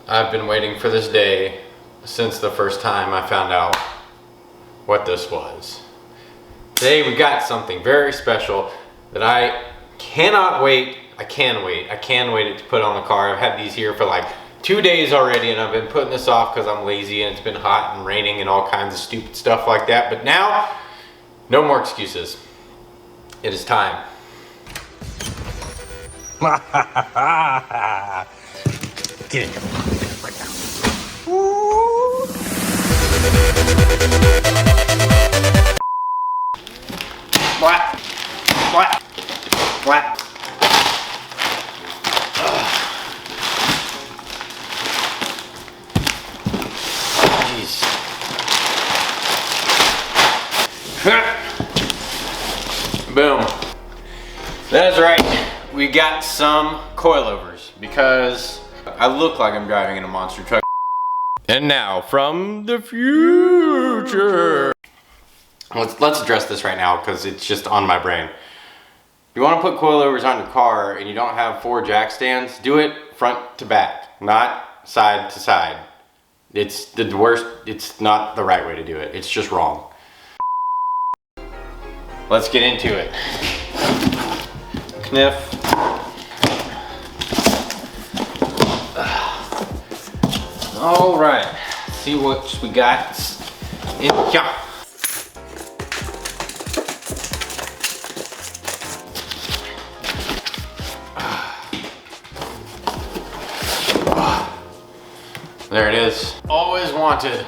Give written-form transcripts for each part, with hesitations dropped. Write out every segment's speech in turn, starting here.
I've been waiting for this day since the first time I found out what this was. Today we got something very special that I cannot wait. I can wait to put on the car. I've had these here for like 2 days already, and I've been putting this off because I'm lazy and it's been hot and raining and all kinds of stupid stuff like that. But now, no more excuses. It is time. Get in here right now. What? What? What? Jeez. Boom. That's right. We got some coilovers because I look like I'm driving in a monster truck. And now from the future. Let's address this right now because it's just on my brain. If you want to put coilovers on your car and you don't have 4 jack stands, do it front to back, not side to side. It's the worst. It's not the right way to do it. It's just wrong. Let's get into it. Kniff. All right, see what we got in here. There it is. Always wanted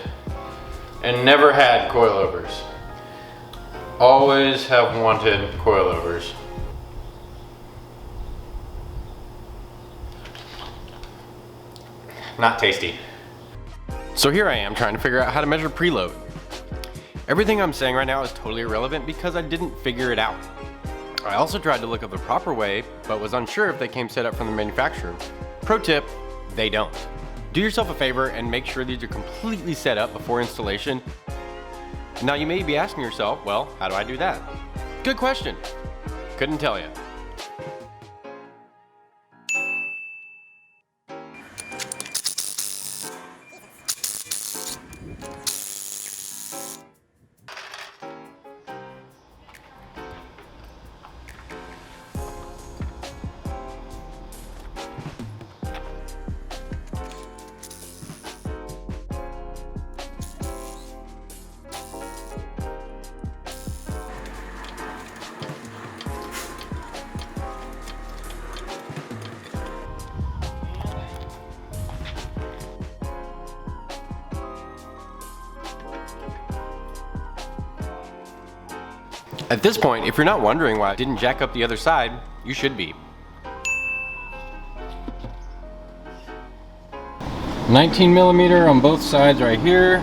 and never had coilovers. Always have wanted coilovers. Not tasty. So here I am trying to figure out how to measure preload. Everything I'm saying right now is totally irrelevant because I didn't figure it out. I also tried to look up the proper way, but was unsure if they came set up from the manufacturer. Pro tip, they don't. Do yourself a favor and make sure these are completely set up before installation. Now you may be asking yourself, well, how do I do that? Good question. Couldn't tell you. At this point, if you're not wondering why I didn't jack up the other side, you should be. 19mm on both sides right here.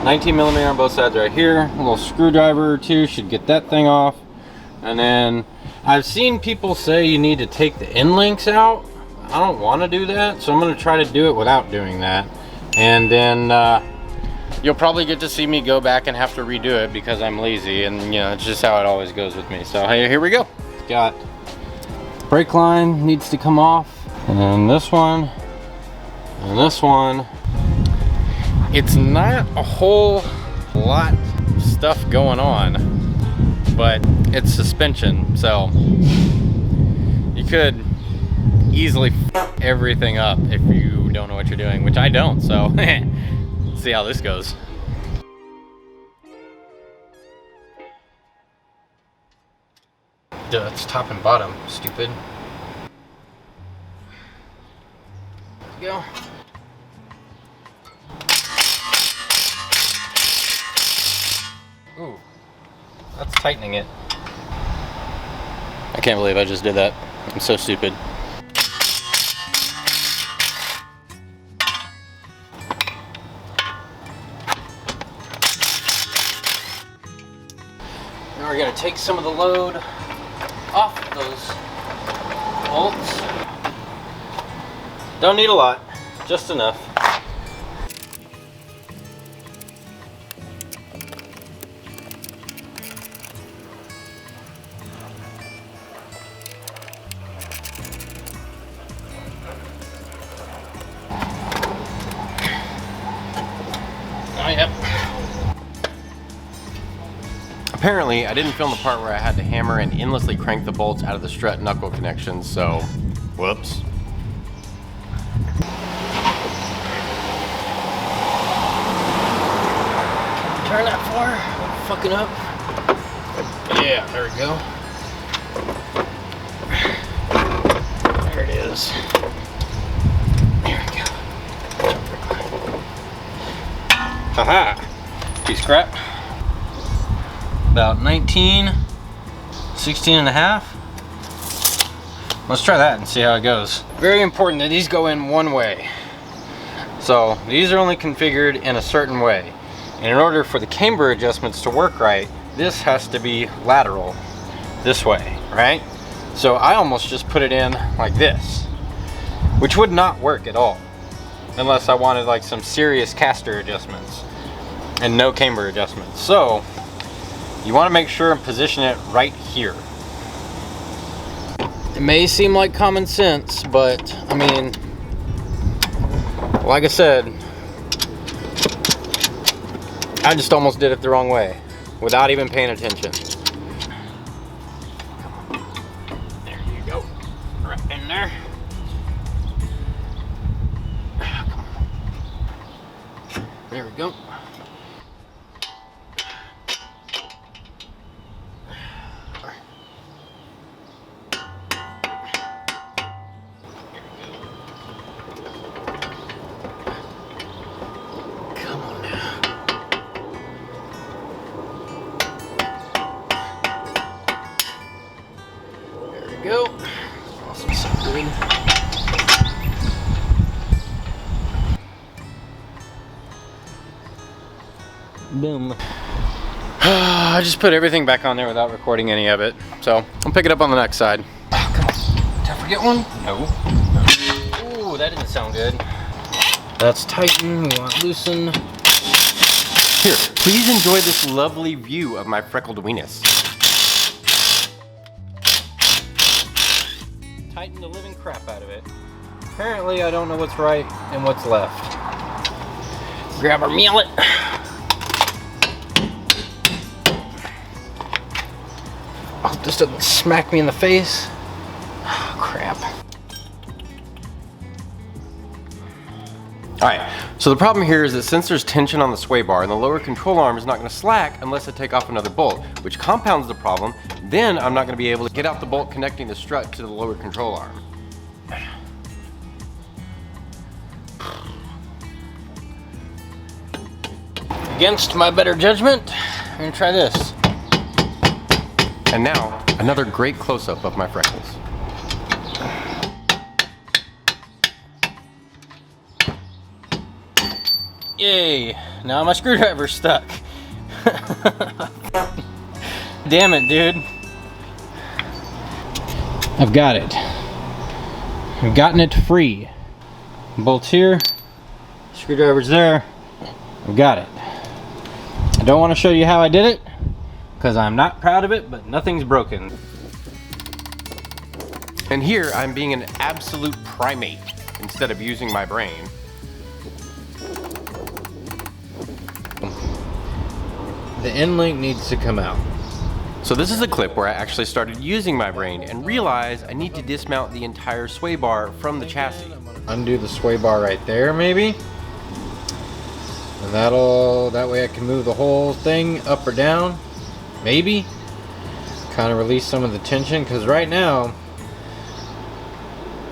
19mm on both sides right here. A little screwdriver or two should get that thing off. And then I've seen people say you need to take the end links out. I don't want to do that, so I'm going to try to do it without doing that. And then you'll probably get to see me go back and have to redo it because I'm lazy, and you know, it's just how it always goes with me. So here we go. Got brake line needs to come off, and then this one, and this one. It's not a whole lot of stuff going on, but it's suspension, so you could easily f everything up if you don't know what you're doing, which I don't, so see how this goes. Duh, it's top and bottom, stupid. There we go. Ooh, that's tightening it. I can't believe I just did that. I'm so stupid. Now we're gonna take some of the load off of those bolts. Don't need a lot, just enough. Apparently, I didn't film the part where I had to hammer and endlessly crank the bolts out of the strut knuckle connections, so whoops. Turn that far, fucking up. Yeah, there we go. There it is. There we go. Haha, piece of crap. About 19, 16 and a half. Let's try that and see how it goes. Very important that these go in one way. So these are only configured in a certain way. And in order for the camber adjustments to work right, this has to be lateral this way, right? So I almost just put it in like this, which would not work at all unless I wanted like some serious caster adjustments and no camber adjustments. So you want to make sure and position it right here. It may seem like common sense, but I mean, like I said, I just almost did it the wrong way without even paying attention. There you go. Right in there. Come on. There we go. Go. Awesome, so good. Boom. I just put everything back on there without recording any of it, so I'll pick it up on the next side. Oh, come on. Did I forget one? No. Ooh, that didn't sound good. That's tighten. We want loosen. Here, please enjoy this lovely view of my freckled weenus. Tighten the living crap out of it. Apparently I don't know what's right and what's left. Grab our mullet. I hope this doesn't smack me in the face. Oh, crap. Alright, so the problem here is that since there's tension on the sway bar and the lower control arm is not going to slack unless I take off another bolt, which compounds the problem, then I'm not going to be able to get out the bolt connecting the strut to the lower control arm. Against my better judgment, I'm going to try this. And now, another great close-up of my freckles. Yay! Now my screwdriver's stuck. Damn it, dude. I've got it. I've gotten it free. Bolts here, screwdriver's there. I've got it. I don't want to show you how I did it because I'm not proud of it, but nothing's broken. And here I'm being an absolute primate instead of using my brain. The end link needs to come out. So this is a clip where I actually started using my brain and realized I need to dismount the entire sway bar from the chassis. Undo the sway bar right there, maybe. And that way I can move the whole thing up or down, maybe. Kind of release some of the tension, because right now,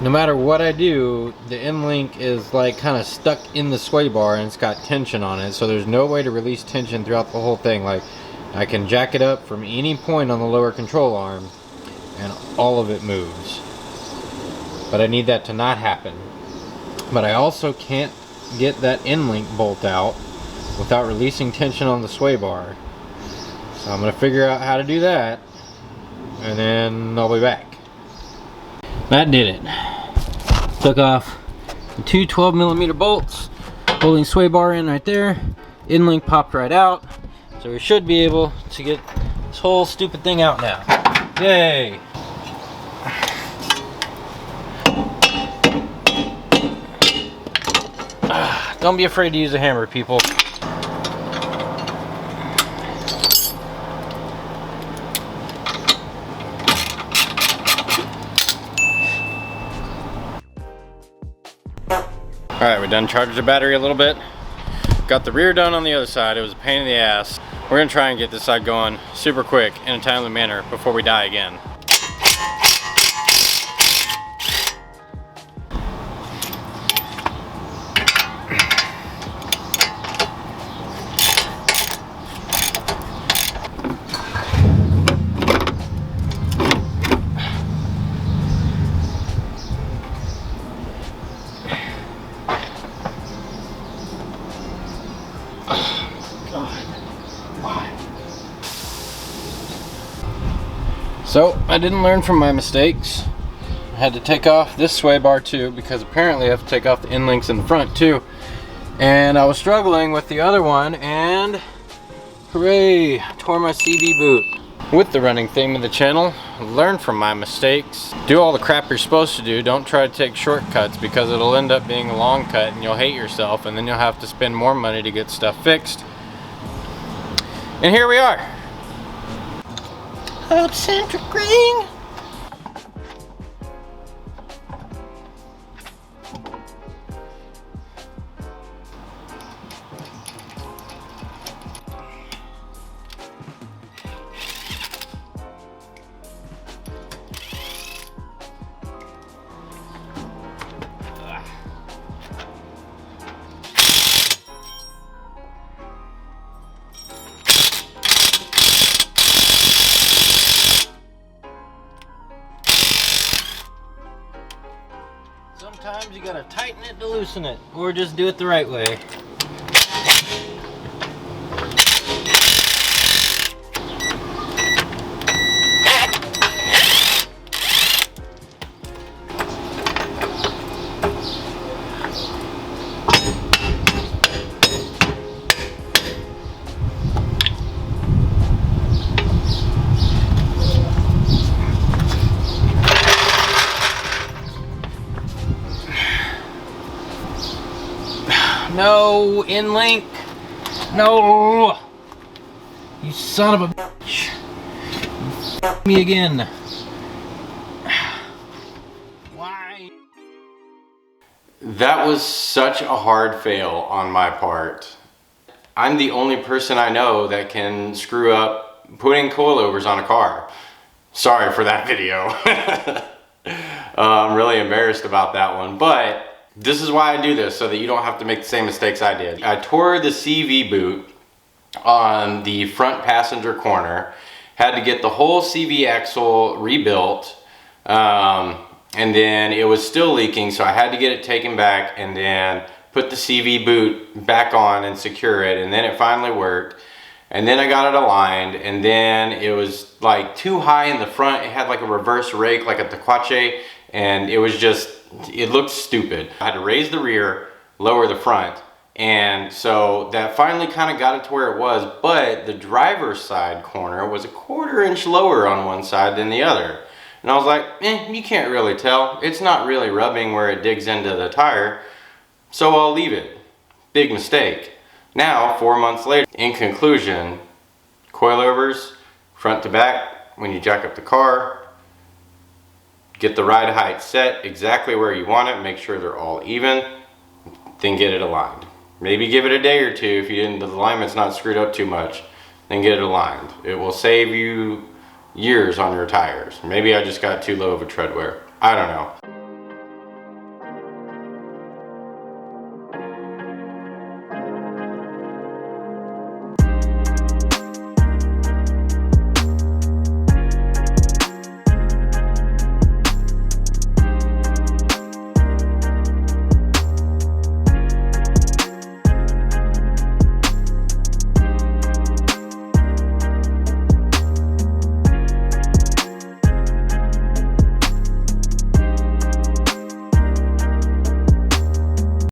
no matter what I do, the end link is like kind of stuck in the sway bar and it's got tension on it, so there's no way to release tension throughout the whole thing. Like, I can jack it up from any point on the lower control arm and all of it moves. But I need that to not happen. But I also can't get that end link bolt out without releasing tension on the sway bar. So I'm going to figure out how to do that, and then I'll be back. That did it. Took off the two 12mm bolts, holding sway bar in right there. End link popped right out. So we should be able to get this whole stupid thing out now. Yay! Don't be afraid to use a hammer, people. All right, we done charged the battery a little bit. Got the rear done on the other side. It was a pain in the ass. We're gonna try and get this side going super quick in a timely manner before we die again. So I didn't learn from my mistakes. I had to take off this sway bar too, because apparently I have to take off the end links in the front too. And I was struggling with the other one, and hooray, tore my CV boot. With the running theme of the channel, learn from my mistakes. Do all the crap you're supposed to do. Don't try to take shortcuts, because it'll end up being a long cut and you'll hate yourself, and then you'll have to spend more money to get stuff fixed. And here we are. Eccentric ring. Sometimes you gotta tighten it to loosen it, or just do it the right way. No, in link. No, you son of a bitch. You f***ed me again. Why? That was such a hard fail on my part. I'm the only person I know that can screw up putting coilovers on a car. Sorry for that video. I'm really embarrassed about that one, but this is why I do this, so that you don't have to make the same mistakes I did. I tore the CV boot on the front passenger corner, had to get the whole CV axle rebuilt, and then it was still leaking, so I had to get it taken back and then put the CV boot back on and secure it, and then it finally worked. And then I got it aligned, and then it was like too high in the front. It had like a reverse rake, like a taquache, and it was just, it looked stupid. I had to raise the rear, lower the front, and so that finally kind of got it to where it was, but the driver's side corner was a 1/4 inch lower on one side than the other. And I was like, you can't really tell. It's not really rubbing where it digs into the tire, so I'll leave it. Big mistake. Now, 4 months later, in conclusion, coilovers, front to back, when you jack up the car, get the ride height set exactly where you want it, make sure they're all even, then get it aligned. Maybe give it a day or two if you didn't, the alignment's not screwed up too much, then get it aligned. It will save you years on your tires. Maybe I just got too low of a tread wear. I don't know.